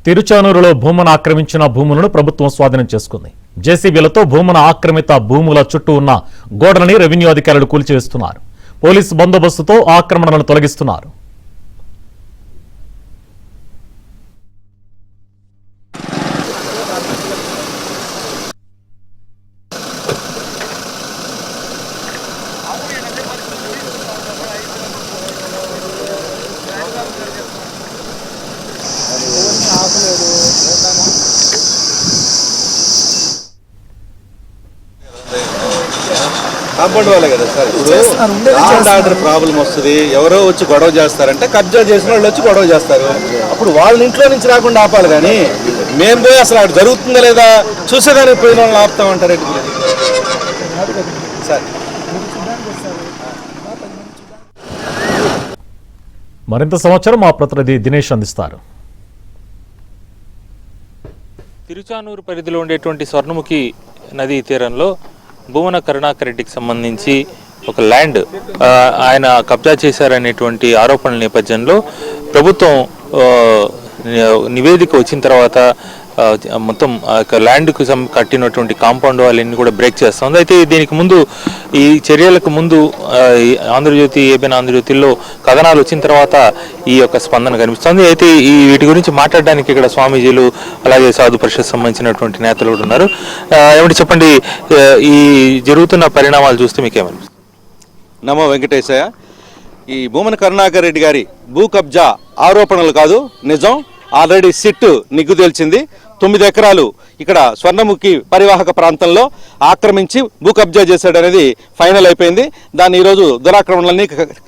తిరుచానూరులో భూమును ఆక్రమించిన భూములను ప్రభుత్వం స్వాధీనం చేసుకుంది. జేసీబీలతో భూమున ఆక్రమిత భూముల చుట్టూ ఉన్న గోడలని రెవెన్యూ అధికారులు కూల్చివేస్తున్నారు. పోలీసు బందోబస్తుతో ఆక్రమణలను తొలగిస్తున్నారు. కాంపౌండ్ వాళ్ళే కదా సార్. ఇప్పుడు ఆర్డర్ ప్రాబ్లం వస్తుంది, ఎవరో వచ్చి గొడవ చేస్తారంటే కబ్జా చేసిన వాళ్ళు వచ్చి గొడవ చేస్తారు. అప్పుడు వాళ్ళ ఇంట్లో నుంచి రాకుండా ఆపాలి, కానీ మేము పోయి అసలు అక్కడ జరుగుతుందా లేదా చూసేదానికి పోయిన వాళ్ళని ఆపుతామంటారు సార్. మరింత సమాచారం మా ప్రతినిధి దినేష్ అందిస్తారు. తిరుచానూరు పరిధిలో ఉండేటువంటి స్వర్ణముఖి నదీ తీరంలో భూమన కరుణాకర్ రెడ్డికి సంబంధించి ఒక ల్యాండ్ ఆయన కబ్జా చేశారనేటువంటి ఆరోపణల నేపథ్యంలో ప్రభుత్వం నివేదిక వచ్చిన తర్వాత మొత్తం ల్యాండ్కు కట్టినటువంటి కాంపౌండ్ వాళ్ళని కూడా బ్రేక్ చేస్తుంది. అయితే దీనికి ముందు ఈ చర్యలకు ముందు ఆంధ్రజ్యోతి, ఏబిఎన్ ఆంధ్రజ్యోతిలో కథనాలు వచ్చిన తర్వాత ఈ యొక్క స్పందన కనిపిస్తుంది. అయితే ఈ వీటి గురించి మాట్లాడడానికి ఇక్కడ స్వామీజీలు అలాగే సాధు పరిషత్ సంబంధించినటువంటి నేతలు కూడా ఉన్నారు. ఏమిటి చెప్పండి, ఈ జరుగుతున్న పరిణామాలు చూస్తే మీకేమనిపిస్తుంది? నమో వెంకటేశయ్య. ఈ భూమన కరుణాకర్ రెడ్డి గారి భూ కబ్జా ఆరోపణలు కాదు, నిజం. ఆల్రెడీ సిట్ నిగ్గు తేల్చింది. 9 ఎకరాలు ఇక్కడ స్వర్ణముఖి పరివాహక ప్రాంతంలో ఆక్రమించి భూ కబ్జా చేశాడనేది ఫైనల్ అయిపోయింది. దాన్ని ఈరోజు దురాక్రమణలన్నీ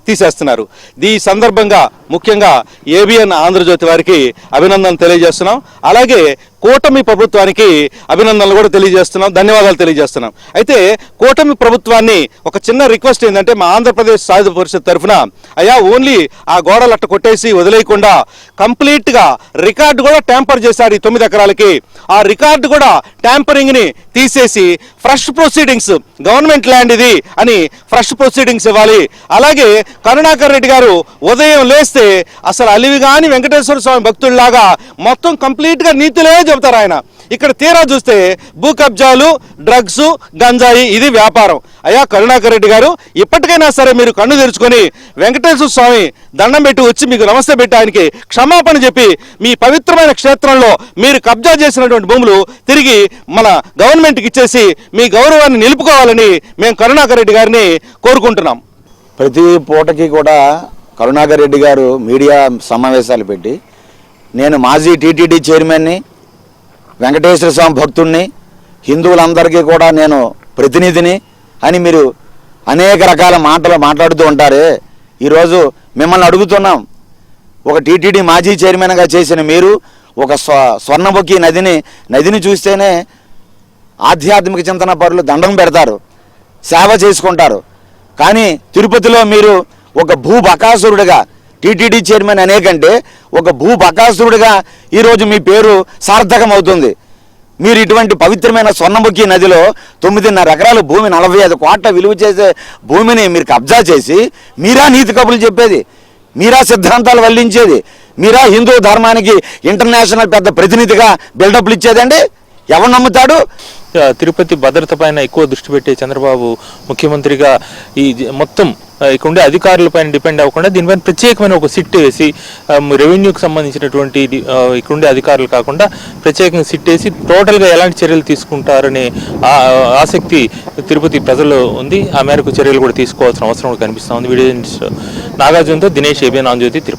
తీసేస్తున్నారు. ఈ సందర్భంగా ముఖ్యంగా ఏబిఎన్ ఆంధ్రజ్యోతి వారికి అభినందనలు తెలియజేస్తున్నాం. అలాగే కూటమి ప్రభుత్వానికి అభినందనలు కూడా తెలియజేస్తున్నాం, ధన్యవాదాలు తెలియజేస్తున్నాం. అయితే కూటమి ప్రభుత్వాన్ని ఒక చిన్న రిక్వెస్ట్ ఏంటంటే, మా ఆంధ్రప్రదేశ్ సాయుధ పరిషత్ తరఫున అయ్యా ఓన్లీ ఆ గోడలు అట్ట కొట్టేసి వదిలేయకుండా కంప్లీట్గా రికార్డు కూడా ట్యాంపర్ చేశారు ఈ 9 ఎకరాలకి. ఆ రికార్డు కూడా ట్యాంపరింగ్ని తీసేసి ఫ్రెష్ ప్రొసీడింగ్స్, గవర్నమెంట్ ల్యాండ్ ఇది అని ఫ్రెష్ ప్రొసీడింగ్స్ ఇవ్వాలి. అలాగే కరుణాకర్ రెడ్డి గారు ఉదయం లేస్తే అసలు అలివిగాని వెంకటేశ్వర స్వామి భక్తుల్లాగా మొత్తం కంప్లీట్గా నీతిలే చెబుతారు ఆయన. ఇక్కడ తీరా చూస్తే భూ కబ్జాలు, డ్రగ్స్, గంజాయి ఇది వ్యాపారం. అయ్యా కరుణాకర్ రెడ్డి గారు, ఇప్పటికైనా సరే మీరు కన్ను తెరుచుకొని వెంకటేశ్వర స్వామి దండం పెట్టి వచ్చి మీకు నమస్తే పెట్టి ఆయనకి క్షమాపణ చెప్పి మీ పవిత్రమైన క్షేత్రంలో మీరు కబ్జా చేసినటువంటి భూములు తిరిగి మన గవర్నమెంట్కి ఇచ్చేసి మీ గౌరవాన్ని నిలుపుకోవాలని మేము కరుణాకర్ రెడ్డి గారిని కోరుకుంటున్నాం. ప్రతి పూటకి కూడా కరుణాకర్ రెడ్డి గారు మీడియా సమావేశాలు పెట్టి, నేను మాజీ టీటీడీ చైర్మన్ని, వెంకటేశ్వర స్వామి భక్తుడిని, హిందువులందరికీ కూడా నేను ప్రతినిధిని అని మీరు అనేక రకాల మాటలు మాట్లాడుతూ ఉంటారే. ఈరోజు మిమ్మల్ని అడుగుతున్నాం, ఒక టీటీడీ మాజీ చైర్మన్గా చేసిన మీరు ఒక స్వర్ణముఖి నదిని చూస్తేనే ఆధ్యాత్మిక చింతన పరులు దండం పెడతారు, సేవ చేసుకుంటారు. కానీ తిరుపతిలో మీరు ఒక భూబకాసురుడిగా, టీటీడీ చైర్మన్ అనేకంటే ఒక భూబకాసురుడిగా ఈరోజు మీ పేరు సార్థకం అవుతుంది. మీరు ఇటువంటి పవిత్రమైన స్వర్ణముఖి నదిలో 9.5 ఎకరాల భూమి, 45 కోట్ల విలువ చేసే భూమిని మీరు కబ్జా చేసి మీరా నీతి కబుర్లు చెప్పేది, మీరా సిద్ధాంతాలు వల్లించేది, మీరా హిందూ ధర్మానికి ఇంటర్నేషనల్ పెద్ద ప్రతినిధిగా బిల్డప్లు ఇచ్చేదండి? ఎవరు నమ్ముతాడు? తిరుపతి భద్రత పైన ఎక్కువ దృష్టి పెట్టే చంద్రబాబు ముఖ్యమంత్రిగా ఈ మొత్తం ఇక్కడ ఉండే అధికారులపైన డిపెండ్ అవ్వకుండా దీనిపైన ప్రత్యేకమైన ఒక సిట్ వేసి రెవెన్యూకి సంబంధించినటువంటి ఇక్కడ ఉండే అధికారులు కాకుండా ప్రత్యేకంగా సిట్ వేసి టోటల్గా ఎలాంటి చర్యలు తీసుకుంటారనే ఆసక్తి తిరుపతి ప్రజల్లో ఉంది. ఆ మేరకు చర్యలు కూడా తీసుకోవాల్సిన అవసరం కనిపిస్తూ ఉంది. వీడియో నాగార్జునతో దినేష్, ఏబిఎన్ ఆంధ్రజ్యోతి, తిరుపతి.